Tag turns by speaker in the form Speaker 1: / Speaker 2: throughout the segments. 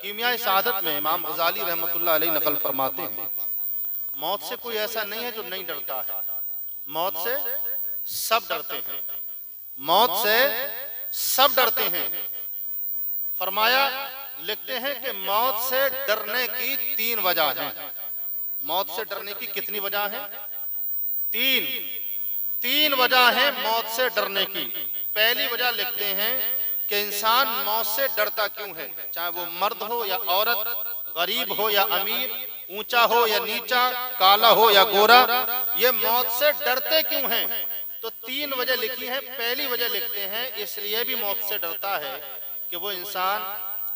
Speaker 1: कीमिया शहादत में इमाम गजाली रहमतुल्लाह अलैह नकल फरमाते हैं, मौत से कोई ऐसा नहीं है जो नहीं डरता है, मौत से सब डरते हैं, मौत से सब डरते हैं। फरमाया, लिखते हैं कि मौत से डरने की 3 वजह हैं। मौत से डरने की कितनी वजह है? 3 वजह है मौत से डरने की। पहली वजह लिखते हैं कि इंसान मौत से डरता क्यों है, चाहे वो मर्द हो या औरत, गरीब हो या अमीर, ऊंचा हो या नीचा, काला हो या गोरा, ये मौत से डरते क्यों हैं? तो 3 वजह लिखी है। पहली वजह लिखते हैं इसलिए भी मौत से डरता है कि वो इंसान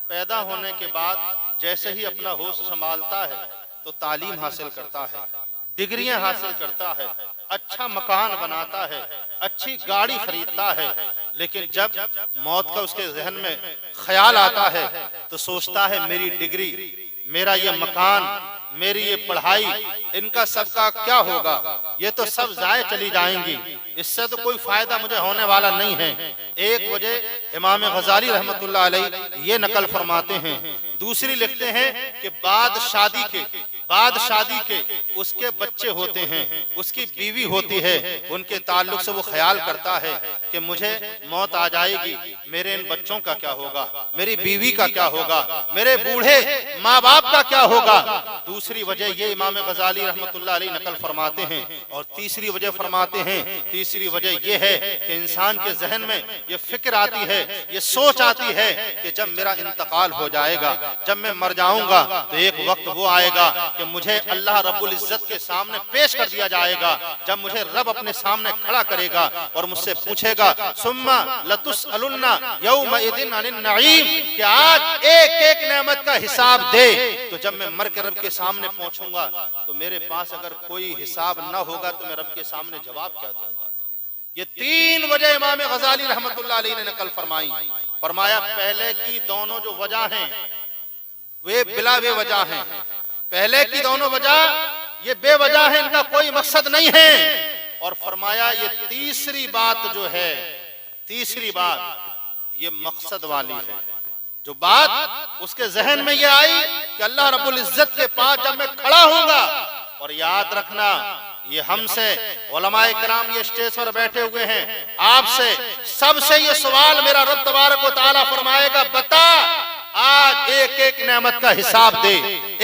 Speaker 1: पैदा होने के बाद जैसे ही अपना होश संभालता है तो तालीम हासिल करता है, डिग्रियां हासिल करता है, अच्छा मकान बनाता है, अच्छी गाड़ी खरीदता है, लेकिन जब मौत का उसके जहन में ख्याल आता है तो सोचता है मेरी डिग्री, मेरा ये मकान, मेरी ये पढ़ाई, इनका सबका क्या होगा? ये तो सब जाए चली जाएंगी, इससे तो कोई फायदा मुझे होने वाला नहीं है। एक वजह इमाम गजाली रहमतुल्लाह अलैह ये नकल फरमाते हैं। दूसरी लिखते हैं कि बाद शादी के उसके बच्चे होते हैं, उसकी बीवी होती है, उनके ताल्लुक से वो ख्याल करता है कि मुझे मौत आ जाएगी, मेरे इन बच्चों का क्या होगा, मेरी बीवी का क्या होगा, मेरे बूढ़े माँ बाप का क्या होगा। दूसरी वजह ये इमाम गजाली रहमतुल्लाह अलैह नकल फरमाते हैं। और तीसरी वजह फरमाते हैं, तीसरी वजह ये है कि इंसान के जहन में ये फिक्र आती है, ये सोच आती है कि जब मेरा इंतकाल हो जाएगा, जब मैं मर जाऊंगा तो एक वक्त वो आएगा कि मुझे अल्लाह रब्बुल इज्जत के सामने पेश कर दिया जाएगा। जब मुझे रब अपने सामने खड़ा करेगा और मुझसे पूछेगा सुम्मा लतुसअलुन्ना यौमइदिन अनिन नईम, कि आज एक एक नेमत का हिसाब दे, तो जब मैं मर के रब के सामने पहुंचूंगा तो मेरे पास अगर कोई हिसाब न होगा तो मैं रब के सामने जवाब क्या दूंगा। ये 3 वजह इमाम गजाली रहमतुल्लाह अलैह ने नकल फरमाई। फरमाया पहले की दोनों जो वजह हैं वे बिला बेवजह हैं, पहले की दोनों वजह ये बेवजह है, इनका कोई मकसद नहीं है। और फरमाया ये तीसरी बात जो है, तीसरी बात ये मकसद वाली है। जो बात उसके जहन में ये आई कि अल्लाह रब्बुल इज्जत के पास जब मैं खड़ा होऊंगा, और याद रखना ये हमसे उलमाए किराम ये स्टेज पर बैठे हुए हैं, आपसे सबसे ये सवाल मेरा रब तबारक व तआला फरमाएगा, बता आज एक एक नेमत का हिसाब दे,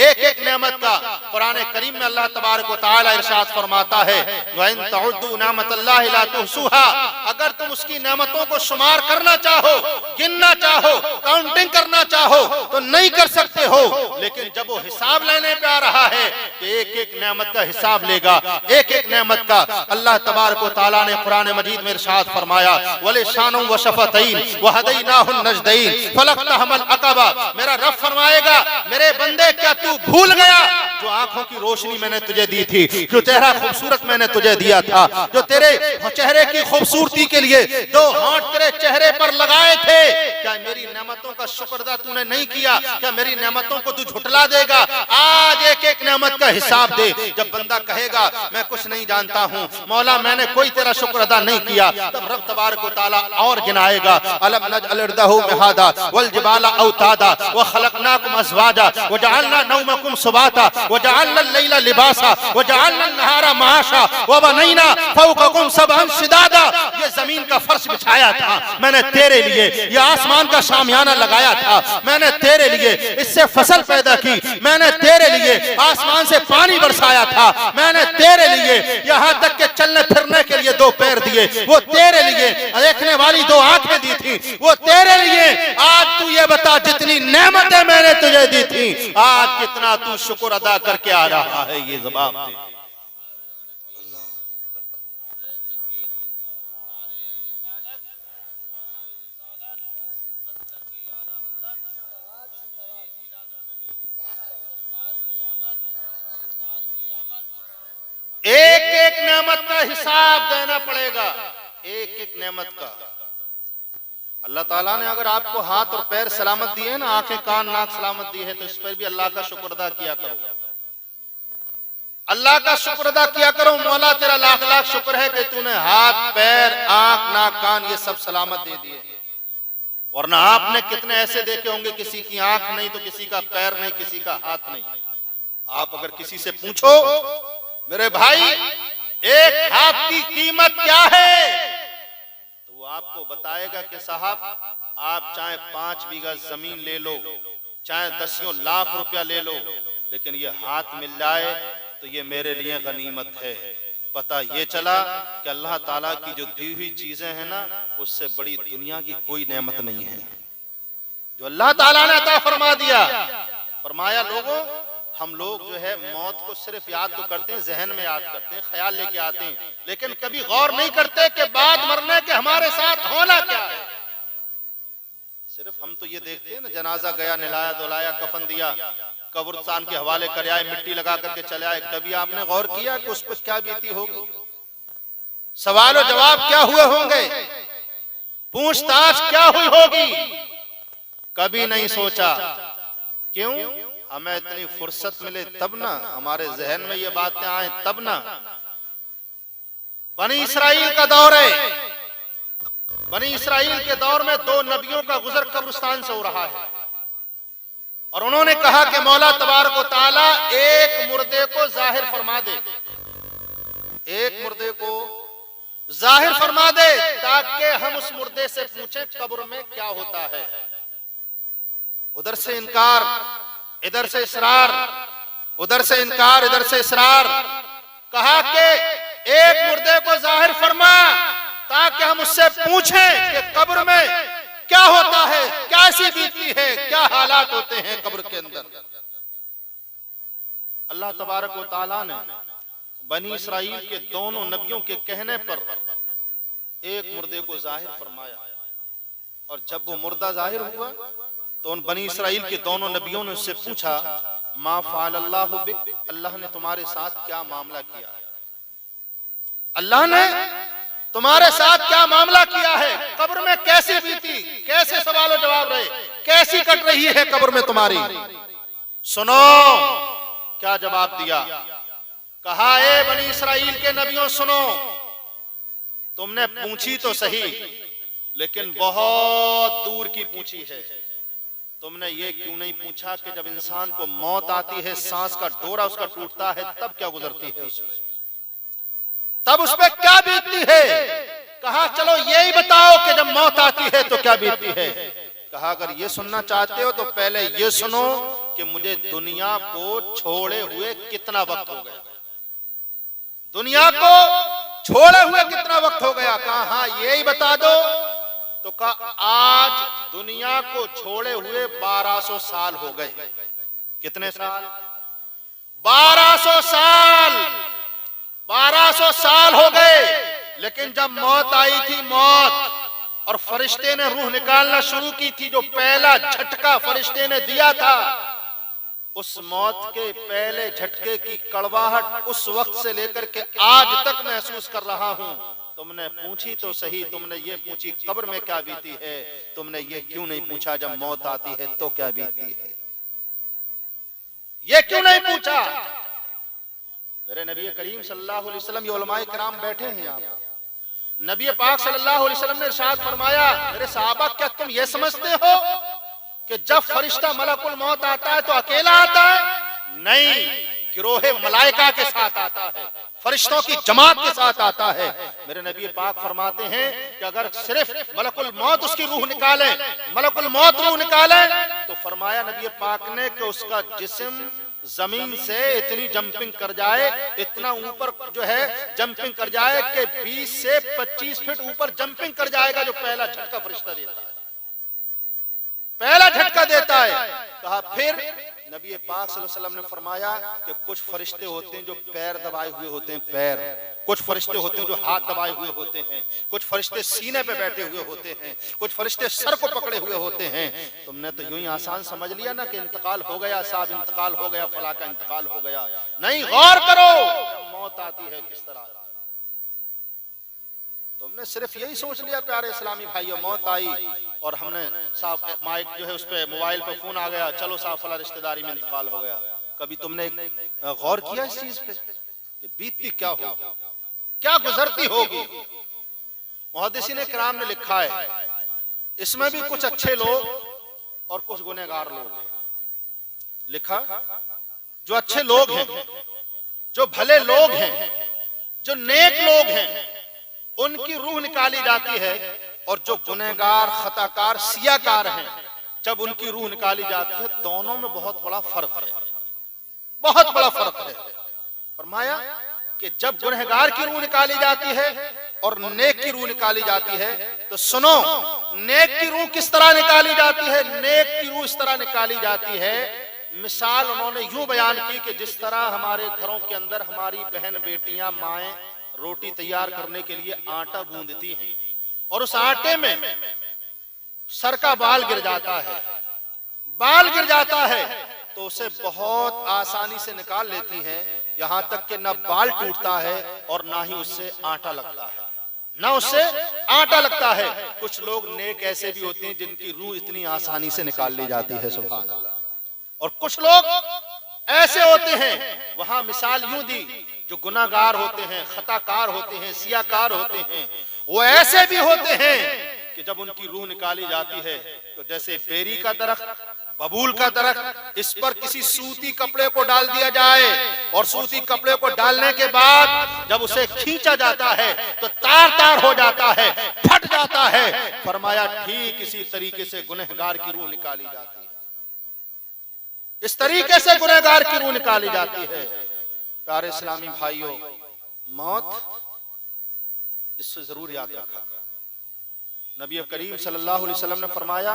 Speaker 1: एक एक नेमत का। कुरान करीम में अल्लाह तबारक व तआला इरशाद फरमाता है, वइन तउद्दू नेमतल्लाहि ला तुहसूहा, अगर तुम उसकी नेमतों को शुमार करना चाहो, गिनना चाहो, काउंटिंग करना चाहो तो नहीं कर सकते हो। लेकिन जब वो हिसाब लेने पे आ रहा है तो एक एक नेमत का हिसाब लेगा, एक एक नेमत का। अल्लाह तबारक व तआला ने कुरान मजीद में इरशाद फरमाया, वले शानुम व शफतैन व हदैनाहुन नजदैन फलक्तहमल अक़बा, मेरा रब फरमाएगा मेरे बंदे क्या तू भूल गया जो आंखों की रोशनी मैंने तुझे दी थी, जो चेहरा खूबसूरत मैंने तुझे दिया था, जो तेरे चेहरे की खूबसूरती के लिए 2 हाथ तेरे चेहरे पर लगाए थे, क्या मेरी नेमतों का शुक्र अदा तूने नहीं किया? क्या मेरी नेमतों को तू झुटला देगा? आज एक एक नेमत का हिसाब दे। जब बंदा कहेगा मैं कुछ नहीं जानता हूँ मौला, मैंने कोई तेरा शुक्र अदा नहीं किया, तब रब तबारक व तआला और गिनाएगा, अलम नजअल अर्दहु मिहादा वल जिबाला औतादा व खलकनाकुम अज़वाजा व जअलना नौमकुम सुबाता व जअलना लैला लिबासा व जअलना नहारा माशा व बनैना फौककुम सबअन शिदादा। ये जमीन का फर्श बिछाया था मैंने तेरे लिए, ये आसमान का शामियाना लगाया था मैंने तेरे लिए, इससे फसल पैदा की मैंने तेरे लिए, आसमान से पानी बरसाया था मैंने तेरे लिए, यहाँ तक के चलने फिरने के लिए 2 पैर दिए वो तेरे लिए, देखने वाली 2 आंखें दी थी वो तेरे लिए। आज तू ये बता जितनी नेमतें मैंने तुझे दी थी आज कितना तू शुक्र अदा करके आ रहा है, ये जवाब दे। एक एक नेमत का हिसाब देना पड़ेगा, एक एक नेमत का। अल्लाह ताला ने अगर आपको हाथ और पैर सलामत दिए ना, आंखें कान नाक सलामत दी है, तो इस पर भी अल्लाह का शुक्र अदा किया करो, अल्लाह का शुक्र अदा किया करो। मौला तेरा लाख लाख शुक्र है कि तूने हाथ पैर आंख नाक कान ये सब सलामत दे दिए। वरना आपने कितने ऐसे देखे होंगे किसी की आंख नहीं तो किसी का पैर नहीं, किसी का हाथ नहीं। आप अगर किसी से पूछो मेरे भाई एक हाथ की कीमत क्या है, तो वो आपको बताएगा कि साहब आप चाहे 5 बीघा जमीन ले लो, चाहे 10 लाख रुपया ले लो, लेकिन ये हाथ मिल जाए तो ये मेरे लिए गनीमत है। पता ये चला कि अल्लाह ताला की जो दी हुई चीजें हैं ना, उससे बड़ी दुनिया की कोई नेमत नहीं है जो अल्लाह ताला ने अता फरमा दिया। फरमाया लोगों, हम लोग जो है मौत को सिर्फ याद तो करते हैं, जहन में याद करते हैं, ख्याल लेके आते हैं, लेकिन कभी गौर नहीं करते कि बाद मरने के हमारे साथ होना क्या है। सिर्फ हम तो ये देखते हैं ना, जनाजा गया, नहलाया धुलाया, कफन दिया, कब्रिस्तान के हवाले कर आए, मिट्टी लगा करके चले आए। कभी आपने गौर किया कि उस पर क्या बीती होगी, सवाल और जवाब क्या हुए होंगे, पूछताछ क्या हुई होगी? कभी नहीं सोचा। क्यों? हमें इतनी फुर्सत मिले तब ना, हमारे जहन में ये बातें आए तब ना। बनी इसराइल का दौर है, बनी इसराइल के दौर में 2 नबियों का गुजर कब्रिस्तान से हो रहा है और उन्होंने कहा कि मौला तबारक व तआला एक मुर्दे को जाहिर फरमा दे, एक मुर्दे को जाहिर फरमा दे ताकि हम उस मुर्दे से पूछें कब्र में क्या होता है। उधर से इनकार, इधर से इसरार, उधर से इनकार, इधर से इसरार। कहा कि एक मुर्दे को जाहिर फरमा ताकि हम उससे पूछें कि कब्र में क्या होता है, कैसी बीती है, क्या हालात होते हैं कब्र के अंदर। अल्लाह तबारक व तआला ने बनी इसराइल के दोनों नबियों के कहने पर एक मुर्दे को जाहिर फरमाया और जब वो मुर्दा जाहिर हुआ तो उन बनी इसराइल के दोनों नबियों ने उससे पूछा, मा फ़अल अल्लाहु बिक, अल्लाह ने तुम्हारे साथ क्या मामला किया है, अल्लाह ने तुम्हारे साथ क्या मामला किया है, कब्र में कैसी बीती, कैसे सवाल जवाब रहे, कैसी कट रही है कब्र में तुम्हारी। सुनो क्या जवाब दिया। कहा, ए बनी इसराइल के नबियों सुनो, तुमने पूछी तो सही लेकिन बहुत दूर की पूछी है। तुमने ये क्यों नहीं पूछा कि जब इंसान को मौत आती है, सांस का डोरा उसका टूटता है, तब क्या गुजरती है उसमें, तब उस पर क्या बीतती है। कहा चलो यही बताओ कि जब मौत आती है तो क्या बीतती है। कहा अगर ये सुनना चाहते हो तो पहले ये सुनो कि मुझे दुनिया को छोड़े हुए कितना वक्त हो गया, दुनिया को छोड़े हुए कितना वक्त हो गया। कहा हाँ यही बता दो। तो कहा आज दुनिया को छोड़े हुए 1200 साल हो गए। कितने साल? 1200 साल, 1200 साल हो गए। लेकिन जब मौत आई थी, मौत, और फरिश्ते ने रूह निकालना शुरू की थी, जो पहला झटका फरिश्ते ने दिया था, उस मौत के पहले झटके की कड़वाहट उस वक्त से लेकर के आज तक महसूस कर रहा हूं। तुमने पूछी तो सही, तुमने ये पूछी कब्र में क्या बीती है, तुमने ये क्यों नहीं पूछा जब मौत आती है तो क्या बीती है, ये क्यों नहीं पूछा। मेरे नबी करीम सल्लल्लाहु अलैहि वसल्लम, ये उलमाए किराम बैठे हैं यहाँ, नबी पाक सल्लल्लाहु अलैहि वसल्लम ने इरशाद फरमाया, मेरे सहाबा क्या तुम ये समझते हो कि जब फरिश्ता मलकुल मौत आता है तो अकेला आता है? नहीं, गिरोहे मलाइका के साथ आता है, फरिश्तों की जमात के साथ आता है। मेरे नबी पाक फरमाते हैं कि अगर सिर्फ मलकुल मौत उसकी रूह निकाले, मलकुल मौत रूह निकाले, तो फरमाया नबी पाक ने कि उसका जिस्म जमीन से इतनी जंपिंग कर जाए, इतना ऊपर जो है जंपिंग कर जाए कि 20 से 25 फीट ऊपर जंपिंग कर जाएगा, जो पहला झटका फरिश्ता देता है, पहला झटका देता है। कहा फिर नबी पाक सल्लल्लाहु अलैहि वसल्लम ने फरमाया कि कुछ फरिश्ते होते हैं जो पैर दबाए हुए होते हैं, पैर, कुछ फरिश्ते होते हैं जो हाथ दबाए हुए होते हैं, कुछ फरिश्ते सीने पे बैठे हुए होते हैं, कुछ फरिश्ते सर को पकड़े हुए होते हैं। तुमने तो यूं ही आसान समझ लिया ना कि इंतकाल हो गया, साहब इंतकाल हो गया, फला का इंतकाल हो गया। नहीं, गौर करो मौत आती है किस तरह। तुमने सिर्फ यही सोच लिया प्यारे इस्लामी भाइयों, मौत आई और हमने साफ माइक जो है उस पे मोबाइल पे फोन आ गया, चलो साफ फला रिश्तेदारी में इंतकाल हो गया। कभी तुमने गौर किया इस चीज पे कि बीतती क्या होगी, क्या गुजरती होगी। मुहद्दिसीन किराम ने लिखा है इसमें भी कुछ अच्छे लोग और कुछ गुनहगार लोग हैं। लिखा, जो अच्छे लोग हैं, जो भले लोग हैं, जो नेक लोग हैं, उनकी रूह निकाली जाती है, और जो गुनहगार, खताकार, सियाकार हैं, जब उनकी रूह निकाली जाती है, दोनों में बहुत बड़ा फर्क है, बहुत बड़ा फर्क है। फरमाया कि जब गुनहगार की रूह निकाली जाती है और नेक की रूह निकाली जाती है, तो सुनो, नेक की रूह किस तरह निकाली जाती है? नेक की रूह इस तरह निकाली जाती है, मिसाल उन्होंने यूं बयान की कि जिस तरह हमारे घरों के अंदर हमारी बहन बेटियां, माएं रोटी तैयार करने के लिए आटा गूंदती हैं, और उस आटे में सर का बाल गिर जाता है, बाल गिर जाता है, तो उसे बहुत आसानी से निकाल लेती हैं, यहां तक कि न बाल टूटता है और ना ही उससे आटा लगता है, ना उससे आटा लगता है। कुछ लोग नेक ऐसे भी होते हैं जिनकी रूह इतनी आसानी से निकाल ली जाती है, सुभान अल्लाह। और कुछ लोग ऐसे होते हैं, वहां मिसाल यूं दी, जो गुनाहगार होते हैं, खताकार होते हैं, सियाकार होते हैं, वो ऐसे भी होते हैं कि जब उनकी रूह निकाली जाती है, तो जैसे बेरी का दरख्त, बबूल का दरख्त, इस पर किसी सूती कपड़े को डाल दिया जाए, और सूती कपड़े को डालने के बाद जब उसे खींचा जाता है तो तार तार हो जाता है, फट जाता है। फरमाया ठीक इसी तरीके से गुनहगार की रूह निकाली जाती है, इस तरीके से गुनहगार की रूह निकाली जाती है। प्यारे इस्लामी भाइयों, मौत इससे जरूर याद रखा। नबी करीम सल्लल्लाहु अलैहि वसल्लम ने फरमाया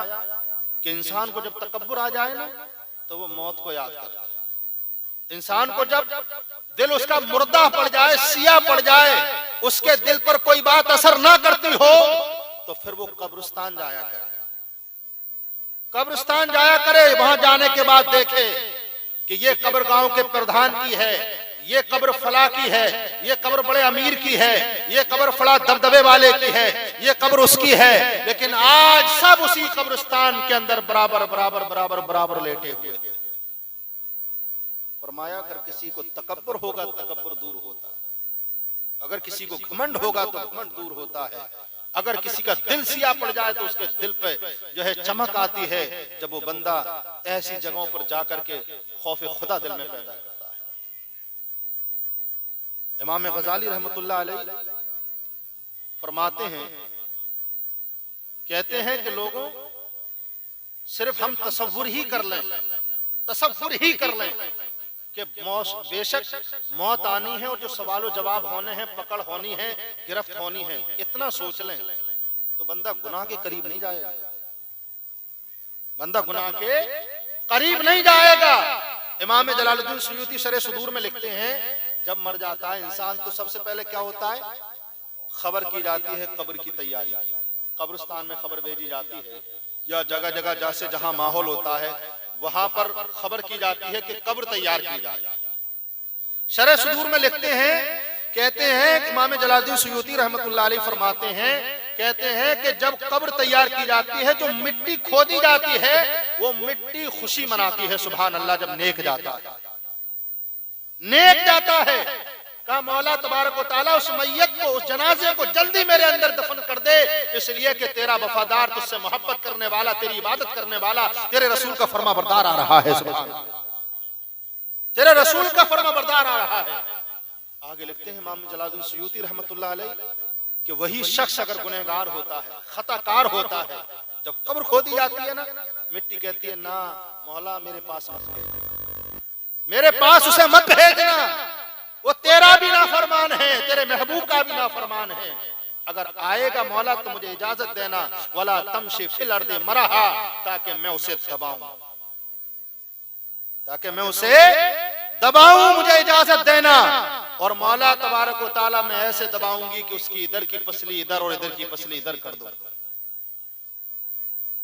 Speaker 1: कि इंसान को जब तकब्बुर आ जाए ना, तो वो मौत को याद करे। इंसान को जब दिल उसका मुर्दा पड़ जाए, सिया पड़ जाए, उसके दिल पर कोई बात असर ना करती हो, तो फिर वो कब्रिस्तान जाया करे, कब्रिस्तान जाया करे। वहां जाने के बाद देखे कि ये कब्र गांव के प्रधान की है, ये कब्र फला की है, ये कब्र बड़े अमीर की है, ये कब्र फला दबदबे वाले की है, ये कब्र उसकी है, लेकिन आज सब उसी कब्रिस्तान के अंदर बराबर बराबर बराबर बराबर लेटे हुए हैं। फरमाया अगर किसी को तकब्बुर होगा, तकब्बुर दूर होता है, अगर किसी को घमंड होगा तो घमंड दूर होता है, अगर किसी का दिल सिया पड़ जाए तो उसके दिल पे जो है चमक आती है, जब वो बंदा ऐसी जगहों पर जाकर के खौफ खुदा दिल में पैदा करता है। इमाम गजाली रहमतुल्लाह अलैह फरमाते हैं, कहते हैं कि लोगों सिर्फ हम तसव्वुर ही कर लें, तसव्वुर ही कर लें कि बेशक मौत आनी है और जो सवाल जवाब होने हैं, पकड़ होनी है, गिरफ्त होनी है, इतना सोच लें तो बंदा गुनाह के करीब नहीं जाएगा, बंदा गुनाह के करीब नहीं जाएगा। इमाम जलालुद्दीन सुयूती शरह सुदूर में लिखते हैं, जब मर जाता है इंसान तो सबसे पहले क्या होता है? खबर की जाती है कब्र की तैयारी की, कब्रिस्तान में खबर भेजी जाती है, या जगह जगह जैसे जहां माहौल होता है वहां पर खबर की जाती है कि कब्र तैयार की जाए। शरह सुदूर में लिखते हैं, कहते हैं इमाम जलालुद्दीन सुयूती रहमतुल्लाह अलैह फरमाते हैं, कहते हैं कि जब कब्र तैयार की जाती है, जो मिट्टी खोदी जाती है, वो मिट्टी खुशी मनाती है, सुभान अल्लाह। जब नेक जाता है, नेक जाता है, कहा मौला तबारक व तआला उस मैयत को, उस जनाजे को जल्दी मेरे अंदर दफन कर दे, इसलिए कि तेरा वफादार, तुझसे मोहब्बत करने वाला, तेरी इबादत करने वाला, तेरे रसूल का फरमा बरदार आ रहा है, सुभान अल्लाह, तेरे रसूल का फरमा बरदार आ रहा है। आगे लिखते हैं इमाम जलालुद्दीन सुयूती रहमतुल्लाह अलैह कि वही शख्स अगर गुनहगार होता है, खताकार होता है, जब कब्र खोदी जाती है ना, मिट्टी कहती है ना मौला मेरे पास मत भेजना, मेरे पास उसे मत भेजना, वो तेरा भी नाफरमान है, तेरे महबूब का भी नाफरमान है, अगर आएगा मौला तो मुझे इजाजत देना, वला तमशी फिल अर्दि मरहा, ताकि मैं उसे दबाऊं, ताकि मैं उसे दबाऊं, मुझे इजाजत देना। और मौला तबारक व तआला मैं ऐसे दबाऊंगी कि उसकी इधर की पसली इधर और इधर की पसली इधर कर दो।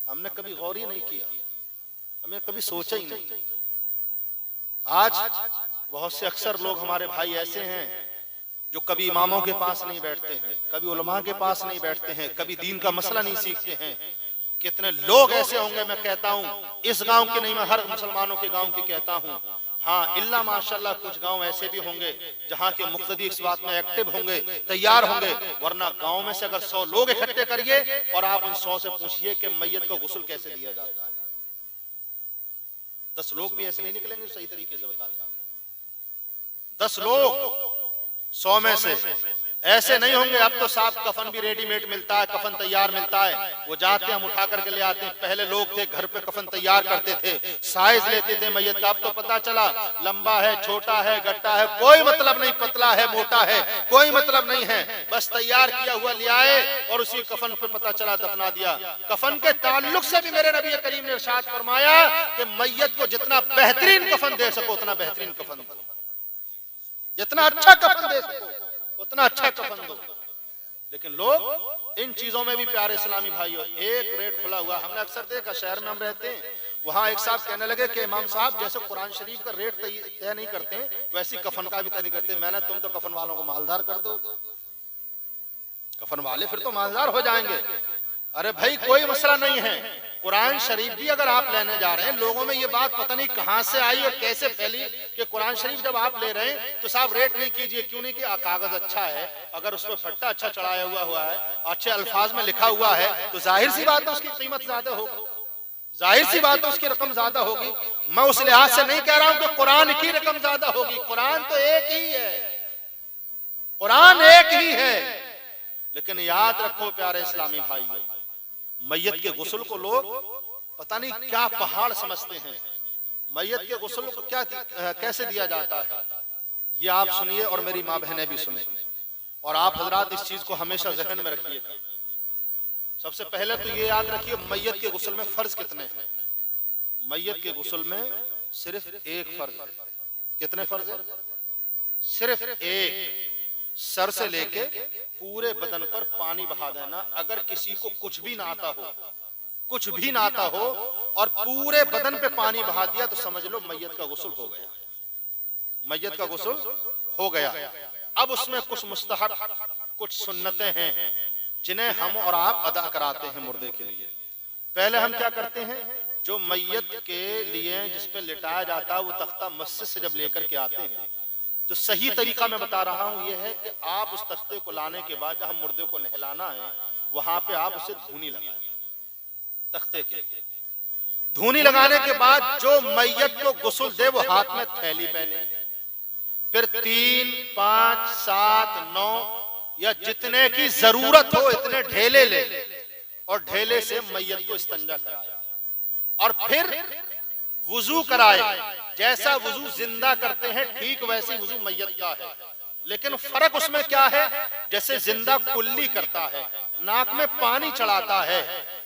Speaker 1: हमने कभी गौर ही नहीं किया, हमने कभी सोचा ही नहीं। आज बहुत से अक्सर लोग हमारे भाई ऐसे हैं जो कभी इमामों के पास नहीं बैठते हैं, कभी उलमा के पास नहीं बैठते हैं, कभी दीन का मसला नहीं सीखते हैं। कितने लोग ऐसे होंगे, मैं कहता हूं इस गांव के नहीं, मैं हर मुसलमानों के गांव की कहता हूं, हाँ, इल्ला माशाल्लाह कुछ गांव ऐसे भी होंगे जहां के मुक्तदी इस बात में एक्टिव होंगे, तैयार होंगे, वरना गांव में से अगर 100 लोग इकट्ठे करिए और आप उन 100 से पूछिए कि मैयत को गुस्ल कैसे दिया जाता है, 10 लोग भी ऐसे नहीं निकलेंगे सही तरीके से बता। 10 लोग 100 में से ऐसे नहीं होंगे। अब तो साफ कफन भी रेडीमेड मिलता है, कफन तैयार मिलता है, वो जाते हैं हम उठा करके ले आते हैं। पहले लोग थे घर पे कफन तैयार करते थे, साइज लेते थे मैयत का। अब तो पता चला लंबा है, छोटा है, गट्टा है, कोई मतलब नहीं, पतला है, मोटा है, कोई मतलब नहीं है, बस तैयार किया हुआ ले आए और उसी कफन पे पता चला दफना दिया। कफन के ताल्लुक से भी मेरे नबी करीम ने इरशाद फरमाया कि मैयत को जितना बेहतरीन कफन दे सको उतना बेहतरीन कफन दो, जितना अच्छा कफन दे सको उतना अच्छा कफन दो। लेकिन लोग इन चीजों में भी प्यारे इस्लामी भाइयों, एक रेट खुला हुआ। हमने अक्सर देखा, शहर में हम रहते हैं, वहां एक साहब कहने लगे कि इमाम साहब जैसे कुरान शरीफ का रेट तय नहीं करते वैसी कफन का भी तय नहीं करते। मैंने तुम तो कफन वालों को मालदार कर दो, कफन वाले फिर तो मालदार हो जाएंगे। अरे भाई कोई मसला नहीं है, कुरान शरीफ भी अगर आप लेने जा रहे हैं, लोगों में ये बात पता नहीं कहां से आई और कैसे फैली कि कुरान शरीफ जब आप ले रहे हैं तो साहब रेट नहीं कीजिए। क्यों नहीं कि कागज अच्छा है, अगर उसमें फट्टा अच्छा चढ़ाया हुआ है, अच्छे अल्फाज में लिखा हुआ है, तो जाहिर सी बात है उसकी कीमत ज्यादा होगी, जाहिर सी बात है उसकी रकम ज्यादा होगी। मैं उस लिहाज से नहीं कह रहा हूं कि कुरान की रकम ज्यादा होगी, कुरान तो एक ही है, कुरान एक ही है। लेकिन याद रखो प्यारे इस्लामी भाइयों, मैयत के गुस्ल को लोग पता नहीं क्या पहाड़ समझते हैं। मैयत के गुस्ल को क्या कैसे दिया जाता है ये आप सुनिए और मेरी माँ बहनें भी सुने, और आप हजरात इस चीज को हमेशा जहन में रखिएगा। सबसे पहले तो ये याद रखिए मैयत के गुस्ल में फर्ज कितने हैं। मैयत के गुस्ल में सिर्फ एक फर्ज है। कितने फर्ज है? सिर्फ एक। सर से लेके पूरे बदन पर पानी बहा देना। अगर किसी को कुछ भी ना आता हो, कुछ भी ना आता हो और पूरे बदन पे पानी बहा दिया तो समझ लो मैयत का गुस्ल हो गया, मैयत का गुस्ल हो गया। अब उसमें कुछ मुस्तहब, कुछ सुन्नतें हैं जिन्हें हम और आप अदा कराते हैं मुर्दे के लिए। पहले हम क्या करते हैं, जो मैयत के लिए जिस पे लिटाया जाता है वो तख्ता मस्जिद से जब लेकर के आते हैं तो सही तरीका मैं बता रहा हूं ये है कि आप उस तख्ते को लाने के बाद जहां मुर्दे को नहलाना है वहां पे आप उसे धूनी लगाएं, तख्ते के धूनी लगाने के बाद जो मैयत को गुस्ल दे वो हाथ में थैली पहने, फिर 3, 5, 7, 9 या जितने की जरूरत हो इतने ढेले ले और ढेले से मैयत को इस्तंजा कराए और फिर वुजू कराए। जैसा वुजू जिंदा करते हैं ठीक वैसी वुजू मैयत का है, लेकिन फर्क उसमें क्या है, जैसे जिंदा कुल्ली करता है, नाक में पानी चढ़ाता है,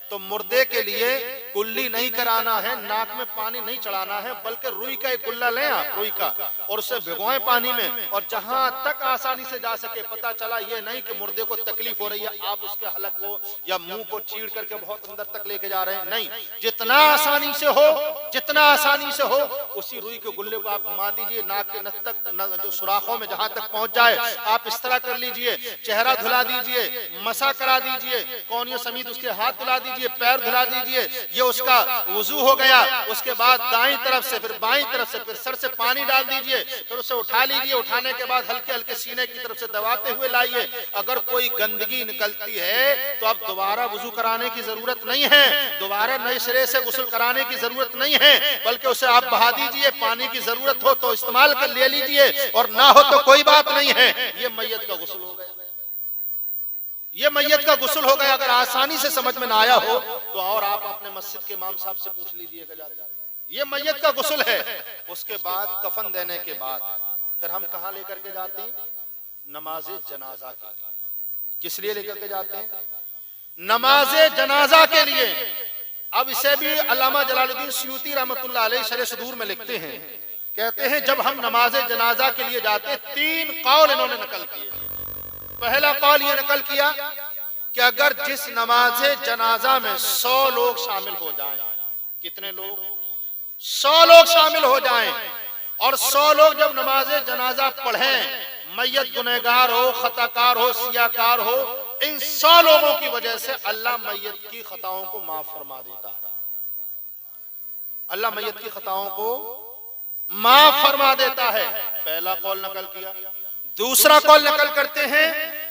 Speaker 1: तो मुर्दे के लिए कुल्ली नहीं कराना है, नाक में पानी नहीं चढ़ाना है, बल्कि रुई का एक गुल्ला लें आप, रुई का, और उसे भिगोएं पानी में, और जहां तक आसानी से जा सके, पता चला ये नहीं कि मुर्दे को तकलीफ हो रही है, आप उसके हलक को या मुंह को चीड़ करके बहुत अंदर तक लेके जा रहे हैं, नहीं, जितना आसानी से हो, जितना आसानी से हो उसी रुई के गुल्ले को आप घुमा दीजिए, नाक के नक तक, जो सुराखों में जहां तक पहुंच जाए आप इस तरह कर लीजिए, चेहरा धुला दीजिए, मसा करा दीजिए, कौनियों समेत उसके हाथ धुला दीजिए, पैर धुला दीजिए, ये उसका वुजू हो गया। उसके बाद दाईं तरफ से फिर बाईं तरफ से फिर सर से पानी डाल दीजिए, फिर उसे उठा लीजिए, उठाने के बाद हल्के हल्के सीने की तरफ से दबाते हुए लाइए। अगर कोई गंदगी निकलती है तो अब दोबारा वुजू कराने की जरूरत नहीं है, दोबारा नए सिरे से गुस्ल कराने की जरूरत नहीं है, बल्कि उसे आप बहा दीजिए, पानी की जरूरत हो तो इस्तेमाल कर ले लीजिए और ना हो तो कोई बात नहीं है। ये मैयत का गुस्ल हो गया, ये मैयत का गुस्ल हो गया। अगर आसानी से समझ में ना आया हो तो और आप अपने मस्जिद के इमाम साहब से पूछ लीजिएगा, ये मैयत का गुस्ल है। उसके बाद कफन देने के बाद फिर हम कहां लेकर के जाते हैं, नमाजे जनाजा के लिए। किस लिए लेकर के जाते हैं? नमाजे जनाजा के लिए। अब इसे भी अल्लामा जलालुद्दीन सयूती रहमतुल्लाह अलैह शरह सदूर में लिखते हैं, कहते हैं जब हम नमाजे जनाजा के लिए जाते 3 कौल इन्होंने नकल किए। पहला कौल ये नकल किया कि अगर जिस नमाजे जनाजा में 100 लोग शामिल हो जाएं, कितने लोग? 100 लोग शामिल हो जाएं, और 100 लोग जब नमाजे जनाजा पढ़ें, मैयत गुनहगार हो, खताकार हो, सियाकार हो, इन 100 लोगों की वजह से अल्लाह मैयत की खताओं को माफ फरमा देता है, अल्लाह मैयत की खताओं को माफ फरमा देता है। पहला कौल नकल किया। दूसरा कौल नकल करते हैं,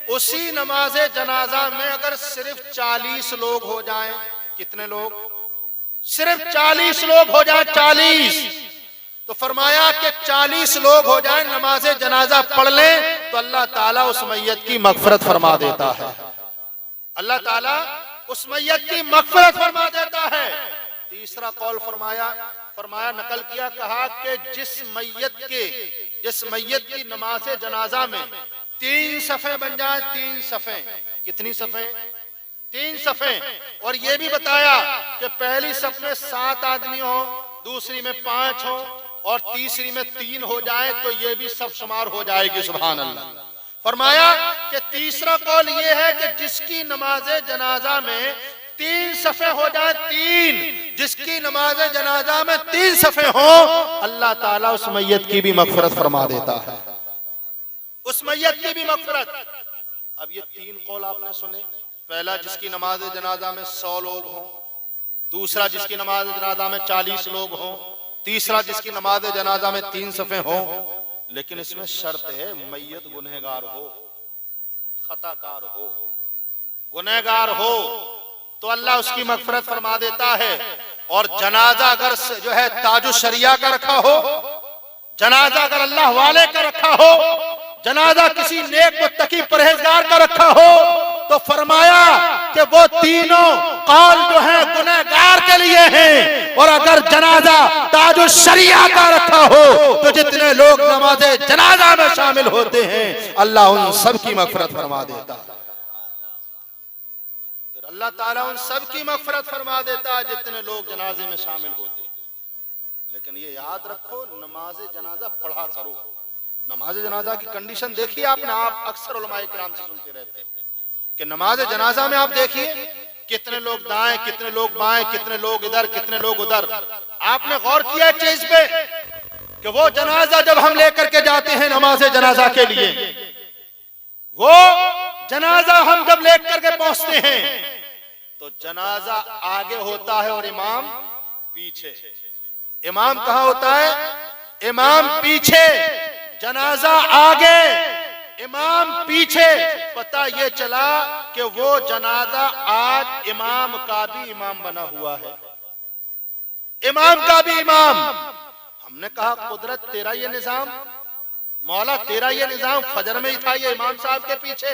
Speaker 1: उसी नमाज जनाजा में अगर सिर्फ 40 लोग हो जाएं, कितने लोग? सिर्फ 40 लोग हो जाएं, 40, तो फरमाया कि 40 लोग हो जाएं, नमाज जनाजा पढ़ लें, तो अल्लाह ताला उस मैयत की मगफरत फरमा देता है। अल्लाह ताला उस मैयत की मगफरत फरमा देता है। तीसरा कौल फरमाया नकल किया, कहा कि जिस मैयत की नमाज जनाजा में 3 सफ़े बन जाए, 3 सफ़े, कितनी सफ़े? 3 सफ़े। और ये भी बताया कि पहली सफ़ में 7 आदमी हो, दूसरी में 5 हो और तीसरी में 3 हो जाए, तो ये भी सब शुमार हो जाएगी। सुभान अल्लाह। फरमाया कि तीसरा कौल ये है कि जिसकी नमाज जनाजा में 3 सफ़े हो जाए, 3, जिसकी नमाज जनाजा में 3 सफ़े हो, अल्लाह ताला उस मैयत की भी मगफरत फरमा देता है, उस मैयत की भी मगफरत। अब ये 3 कौल आपने सुने। पहला, जिसकी नमाज जनाजा में 100 लोग हों, दूसरा जिसकी नमाज जनाजा में 40 लोग हों, तीसरा जिसकी नमाज जनाजा में 3 सफ़े हों। लेकिन इसमें शर्त है, मैयत गुनहगार हो, खताकार हो, गुनहगार हो, तो अल्लाह उसकी मगफरत फरमा देता है। और जनाजा अगर जो है ताजु शरिया का रखा हो, जनाजा अगर अल्लाह वाले का रखा हो, जनाजा किसी नेक मुत्तकी परहेजगार का रखा हो, तो फरमाया कि वो तीनों कौल जो है गुनहगार के लिए हैं। और अगर जनाजा ताजु शरिया का रखा हो, तो जितने लोग नमाज जनाजा में शामिल होते हैं, अल्लाह उन सब की मगफरत फरमा देता है। अल्लाह ताला उन सब की मगफरत फरमा देता है जितने लोग जनाजे में शामिल होते हैं। लेकिन ये याद रखो, नमाज जनाजा पढ़ा करो। नमाज जनाजा की कंडीशन देखिए आपने, आप अक्सर उलमाए किराम से सुनते रहते हैं कि नमाज जनाजा में आप देखिए कितने लोग दाएं, कितने लोग बाएं, कितने लोग इधर, कितने लोग उधर। आपने गौर किया चीज पे कि वो जनाजा जब हम लेकर के जाते हैं नमाज जनाजा के लिए, वो जनाजा हम जब लेकर के पहुंचते हैं तो जनाजा आगे होता है और इमाम पीछे। इमाम कहाँ होता है? इमाम पीछे, जनाजा आगे, इमाम पीछे। पता ये चला कि वो जनाजा आज इमाम का भी इमाम बना हुआ है, इमाम का भी इमाम। हमने कहा कुदरत तेरा ये निजाम, मौला तेरा ये निजाम। फजर में ही था ये इमाम साहब के पीछे,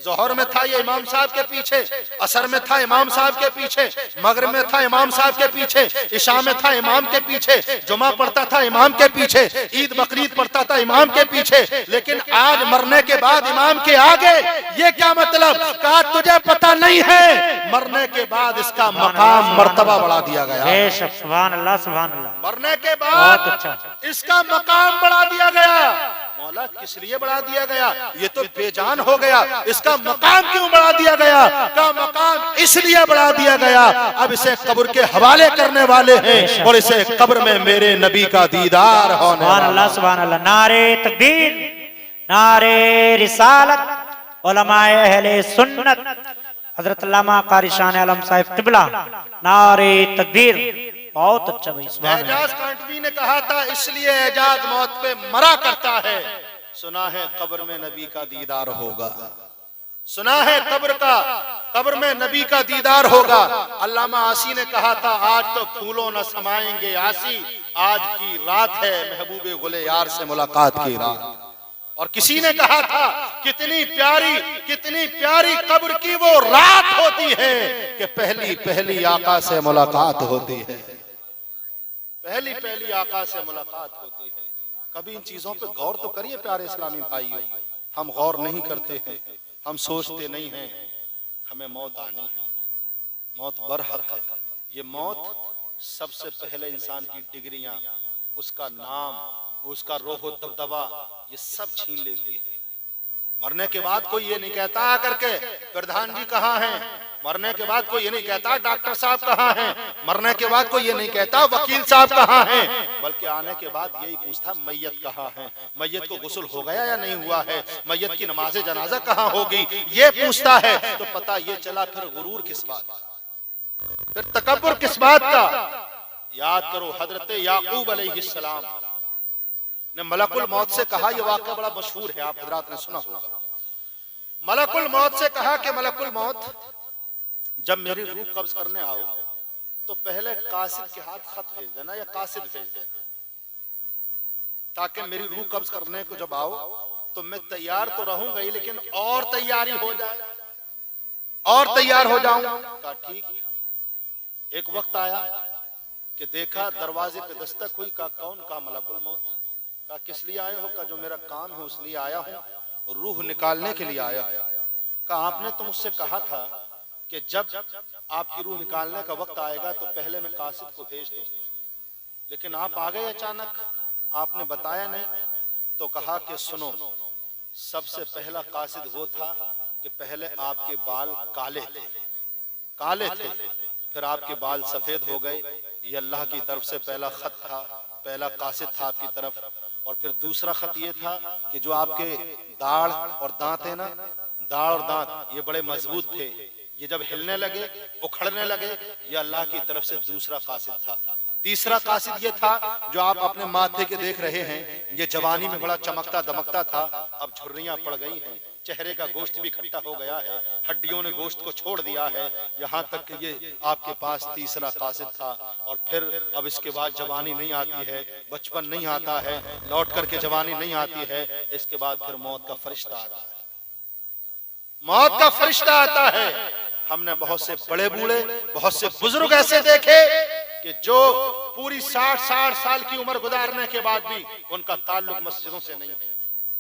Speaker 1: जोहर में था ये इमाम साहब के पीछे, असर में था इमाम साहब के पीछे, मगरिब में था इमाम साहब के पीछे, इशा में था इमाम के पीछे, जुमा पढ़ता था इमाम के पीछे, ईद बकरीद पढ़ता था इमाम के पीछे। लेकिन आज मरने के बाद इमाम के आगे, ये क्या मतलब? कहा तुझे पता नहीं है, मरने के बाद इसका मकाम मर्तबा बढ़ा दिया गया।
Speaker 2: सुभान अल्लाह, सुभान अल्लाह।
Speaker 1: मरने के बाद इसका मकाम बढ़ा दिया गया। मौला किस लिए बढ़ा दिया गया? ये तो बेजान हो गया, इसका मकाम क्यों बढ़ा दिया गया? का मकाम इसलिए बढ़ा दिया गया, अब इसे कब्र के हवाले करने वाले हैं और इसे कब्र में मेरे नबी का दीदार होने वाला।
Speaker 2: सुभान अल्लाह, सुभान अल्लाह। नारे तकबीर, नारे रिसालत, उलमाए अहले सुन्नत, हजरत अल्लामा कारी शान आलम साहिब किबला, नारे तकबीर। बहुत अच्छा भाई, सुभान अल्लाह।
Speaker 1: एजाज कांटवी ने कहा था, इसलिए एजाज मौत पे मरा करता है, सुना है कब्र में नबी का दीदार होगा, सुना है कब्र में नबी का दीदार होगा। अल्लामा आसी ने कहा था, आज तो फूलों न समाएंगे आसी, आज की रात है महबूबे गुले यार से मुलाकात की रात। और किसी ने कहा था, कितनी प्यारी कब्र की वो रात होती है कि पहली आका से मुलाकात होती है, पहली आका से मुलाकात होती है। कभी इन चीजों पे गौर तो करिए प्यारे इस्लामी भाइयों, हम गौर नहीं करते हैं, हम सोचते नहीं हैं। हमें मौत आनी है, मौत बरहक है। ये मौत सबसे पहले इंसान की डिग्रियां, उसका नाम, उसका रोह दबदबा, ये सब छीन लेती है। मरने के बाद कोई ये नहीं कहता आकर के प्रधान जी कहाँ हैं, मरने के बाद कोई ये नहीं कहता डॉक्टर साहब कहाँ हैं, मरने के बाद कोई ये नहीं कहता वकील साहब कहाँ हैं, बल्कि आने के बाद यही पूछता मैयत कहाँ है, मैयत को गुस्ल हो गया या नहीं हुआ है, मैयत की नमाज जनाजा कहाँ होगी, ये पूछता है। तो पता ये चला फिर गुरूर किस बात का, फिर तकब्बुर किस बात का। याद करो हजरत याकूब अलैहिस्सलाम, ने मलकुल मौत से कहा, यह वाक़या बड़ा मशहूर है, आप हजरात ने सुना होगा। मलकुल मौत से कहा कि मलकुल मौत, जब मेरी रूह कब्ज करने आओ तो पहले कासिद के हाथ खत भेज देना या कासिद भेज देना, ताकि मेरी रूह कब्ज करने को जब आओ तो मैं तैयार तो रहूंगा ही, लेकिन और तैयारी हो जाए, और तैयार हो जाऊं। कहा ठीक। एक वक्त आया कि देखा दरवाजे पे दस्तक हुई। कहा कौन? कहा मलकुल मौत। कहा किस लिए आए हो? कहा जो मेरा काम है उसलिए आया हूं, रूह निकालने के लिए आया हूं। कहा आपने तो मुझसे कहा था कि जब आपकी रूह निकालने का वक्त आएगा तो पहले मैं कासिद को भेज दूं, लेकिन आप आ गए अचानक, आपने बताया नहीं। तो कहा कि सुनो, सबसे पहला कासिद वो था कि पहले आपके बाल काले थे, फिर आपके बाल सफेद हो गए। ये अल्लाह की तरफ से पहला खत था, पहला कासिद था आपकी तरफ। और फिर दूसरा खत ये था कि जो आपके दाढ़ और दांत है ना, दाढ़ और दांत ये बड़े मजबूत थे, ये जब हिलने लगे, उखड़ने लगे, ये अल्लाह की तरफ से दूसरा कासिद था। तीसरा कासिद ये था जो आप अपने माथे के देख रहे हैं, ये जवानी में बड़ा चमकता दमकता था, अब झुर्रियां पड़ गई हैं, चेहरे का गोश्त भी खट्टा हो गया है, हड्डियों ने गोश्त को छोड़ दिया है, यहाँ तक कि ये आपके पास तीसरा कासिद था। और फिर अब इसके बाद जवानी नहीं आती है, बचपन नहीं आता है, लौट करके जवानी नहीं आती है, इसके बाद फिर मौत का फरिश्ता आता है। मौत का फरिश्ता आता है। हमने बहुत से बड़े बूढ़े, बहुत से बुजुर्ग ऐसे देखे कि जो पूरी 60 साल की उम्र गुजारने के बाद भी उनका ताल्लुक मस्जिदों से नहीं है,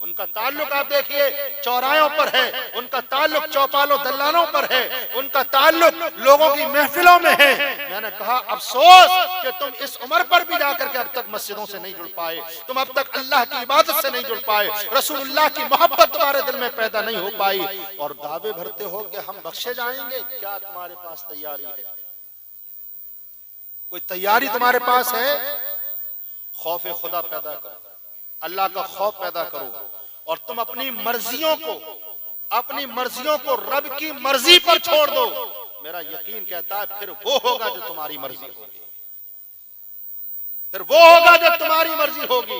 Speaker 1: उनका ताल्लुक आप देखिए चौरायों पर है, उनका ताल्लुक चौपालों दल्लानों पर है, उनका ताल्लुक लोगों की महफिलों में है। मैंने कहा अफसोस कि तुम इस उम्र पर भी जाकर के अब तक मस्जिदों से नहीं जुड़ पाए, तुम अब तक अल्लाह की इबादत से नहीं जुड़ पाए, रसूलुल्लाह की मोहब्बत तुम्हारे दिल में पैदा नहीं हो पाई, और दावे भरते हो कि हम बख्शे जाएंगे। क्या तुम्हारे पास तैयारी है? कोई तैयारी तुम्हारे पास है? खौफ खुदा पैदा करो, अल्लाह का खौफ पैदा करो, और तुम अपनी मर्जियों को रब की मर्जी पर छोड़ दो। मेरा यकीन कहता है फिर वो होगा जो तुम्हारी मर्जी होगी, फिर वो होगा जो तुम्हारी मर्जी होगी।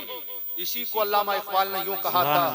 Speaker 1: इसी को अल्लामा इकबाल ने यूं कहा था,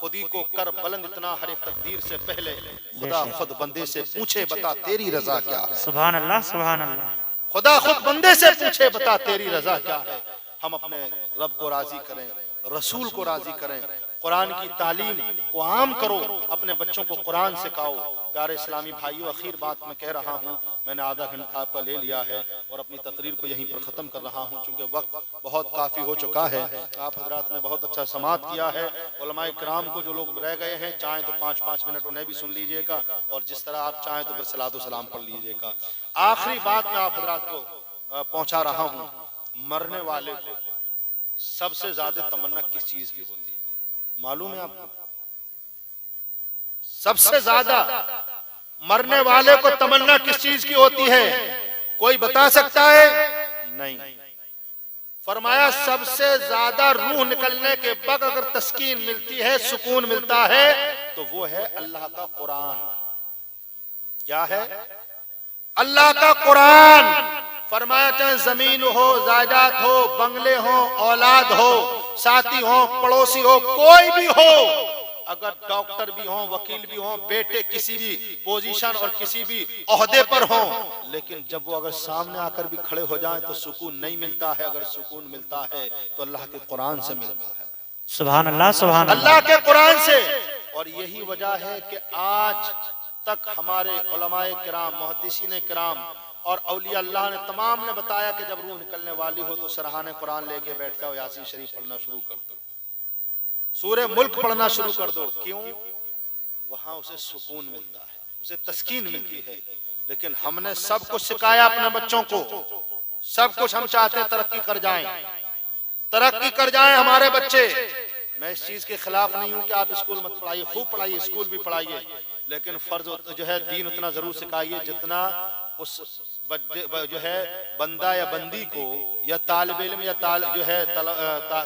Speaker 1: खुदी को कर बुलंद इतना हर एक तकदीर से पहले, खुदा खुद बंदे से पूछे बता तेरी रजा क्या है।
Speaker 2: सुभान अल्लाह, सुभान अल्लाह।
Speaker 1: खुदा खुद बंदे से पूछे बता तेरी रजा क्या है। हम अपने रब को राजी करें, रसूल को राजी करें, कुरान की तालीम को आम करो, अपने बच्चों को कुरान सिखाओ। प्यारे इस्लामी भाइयों, आखिर बात मैं कह रहा हूँ, मैंने आधा घंटा आपका ले लिया है और अपनी तकरीर को यहीं पर ख़त्म कर रहा हूँ, क्योंकि वक्त बहुत काफ़ी हो चुका है। आप हजरात ने बहुत अच्छा समाअत किया है। उलमाए किराम को जो लोग रह गए हैं, चाहें तो 5-5 मिनट उन्हें भी सुन लीजिएगा, और जिस तरह आप चाहें तो फिर सलातो सलाम पढ़ लीजिएगा। आखिरी बात मैं आप हजरात को पहुँचा रहा हूँ, मरने वाले को सबसे ज्यादा तमन्ना किस चीज की होती है मालूम है आपको? सबसे ज्यादा मरने वाले को तमन्ना किस चीज की होती है? कोई बता सकता है? नहीं। फरमाया सबसे ज्यादा रूह निकलने के बाद अगर तस्कीन मिलती है, सुकून मिलता है, तो वो है अल्लाह का कुरान। क्या है? अल्लाह का कुरान। फरमाया चाहे जमीन हो, जायदाद हो, बंगले हो, औलाद हो, साथी हो, पड़ोसी हो, कोई भी हो, अगर डॉक्टर भी हो, वकील भी हो, बेटे किसी भी पोजीशन और किसी भी ओहदे पर हो, लेकिन जब वो अगर सामने आकर भी खड़े हो जाएं तो सुकून नहीं मिलता है। अगर सुकून मिलता है तो अल्लाह के कुरान से मिलता है।
Speaker 2: सुभान अल्लाह, सुभान
Speaker 1: अल्लाह के कुरान से। और यही वजह है कि आज तक हमारे उलमाए किराम, मुहद्दिसीन किराम और औलिया अल्लाह ने तमाम ने बताया कि जब रूह निकलने वाली हो तो सरहाने कुरान लेके बैठ जाओ, यासीन शरीफ पढ़ना शुरू कर दो, सूरे मुल्क पढ़ना शुरू कर दो। क्यों? वहां उसे सुकून मिलता है, उसे तस्कीन मिलती है। लेकिन हमने सब कुछ सिखाया अपने बच्चों को, सब कुछ हम चाहते हैं तरक्की कर जाएं, तरक्की कर जाएं हमारे बच्चे। मैं इस चीज के खिलाफ नहीं हूं कि आप स्कूल मत पढ़ाइए, खूब पढ़ाइए, स्कूल भी पढ़ाइए, लेकिन फर्ज जो है दीन उतना जरूर सिखाइए जितना उस जो है बंदा या बंदी को या तालिब इल्म या जो है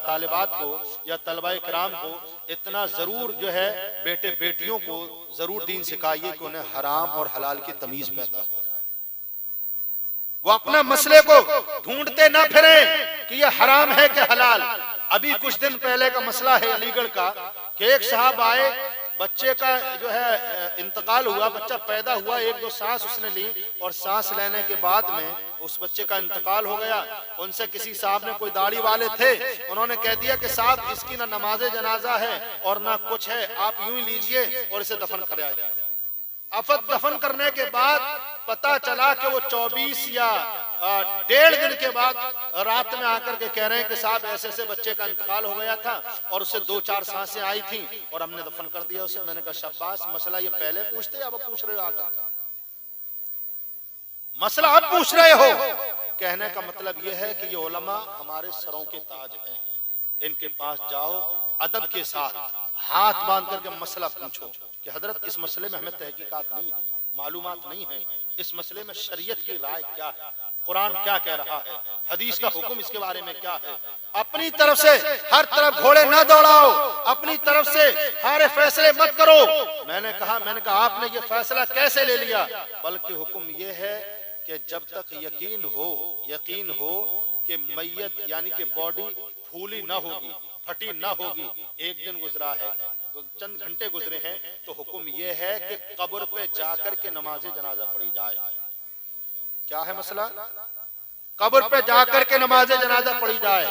Speaker 1: तालिबात को या तलबाए किराम को इतना जरूर जो है बेटे बेटियों को जरूर दीन सिखाइए कि उन्हें हराम और हलाल की तमीज पैदा हो जाए। वो अपना मसले को ढूंढते ना फिरें कि ये हराम है कि हलाल, अभी कुछ दिन पहले का मसला है अलीगढ़ का कि एक साहब आए, बच्चे का जो है इंतकाल हुआ, बच्चा पैदा हुआ, एक दो सांस उसने ली और सांस लेने के बाद में उस बच्चे का इंतकाल हो गया। उनसे किसी साहब ने, कोई दाढ़ी वाले थे, उन्होंने कह दिया कि साहब इसकी ना नमाज जनाजा है और ना कुछ है, आप यूं ही लीजिए और इसे दफन कर आइए। अब दफन करने के बाद पता चला कि वो 24 या 1.5 दिन के बाद रात में आकर के कह रहे हैं कि साहब ऐसे ऐसे बच्चे का इंतकाल हो गया था और उससे 2-4 सांसें आई थी और हमने दफन कर दिया उसे। मैंने कहा शाबाश, मसला ये पहले पूछते अब पूछ रहे हो आकर? मसला अब पूछ रहे हो? कहने का मतलब यह है कि ये उलमा हमारे सरों के ताज हैं, इनके पास जाओ, अदब के साथ हाथ बांध करके मसला पूछो कि हजरत इस मसले में हमें तहकीकात नहीं है, मालूमात नहीं है, इस मसले में शरीयत की राय क्या है, कुरान क्या कह रहा है, हदीस का हुक्म इसके बारे में क्या है। अपनी तरफ से हर तरफ घोड़े न दौड़ाओ, अपनी तरफ से सारे फैसले मत करो। मैंने कहा आपने ये फैसला कैसे ले लिया? बल्कि हुक्म ये है कि जब तक यकीन हो कि मैयत यानी कि बॉडी फूली न होगी, फटी न होगी, एक दिन गुजरा है, चंद घंटे गुजरे हैं, तो हुक्म यह है कि कब्र पे जाकर के नमाज जनाजा पढ़ी जाए। क्या है मसला? कब्र पे जाकर के नमाज जनाजा पढ़ी जाए।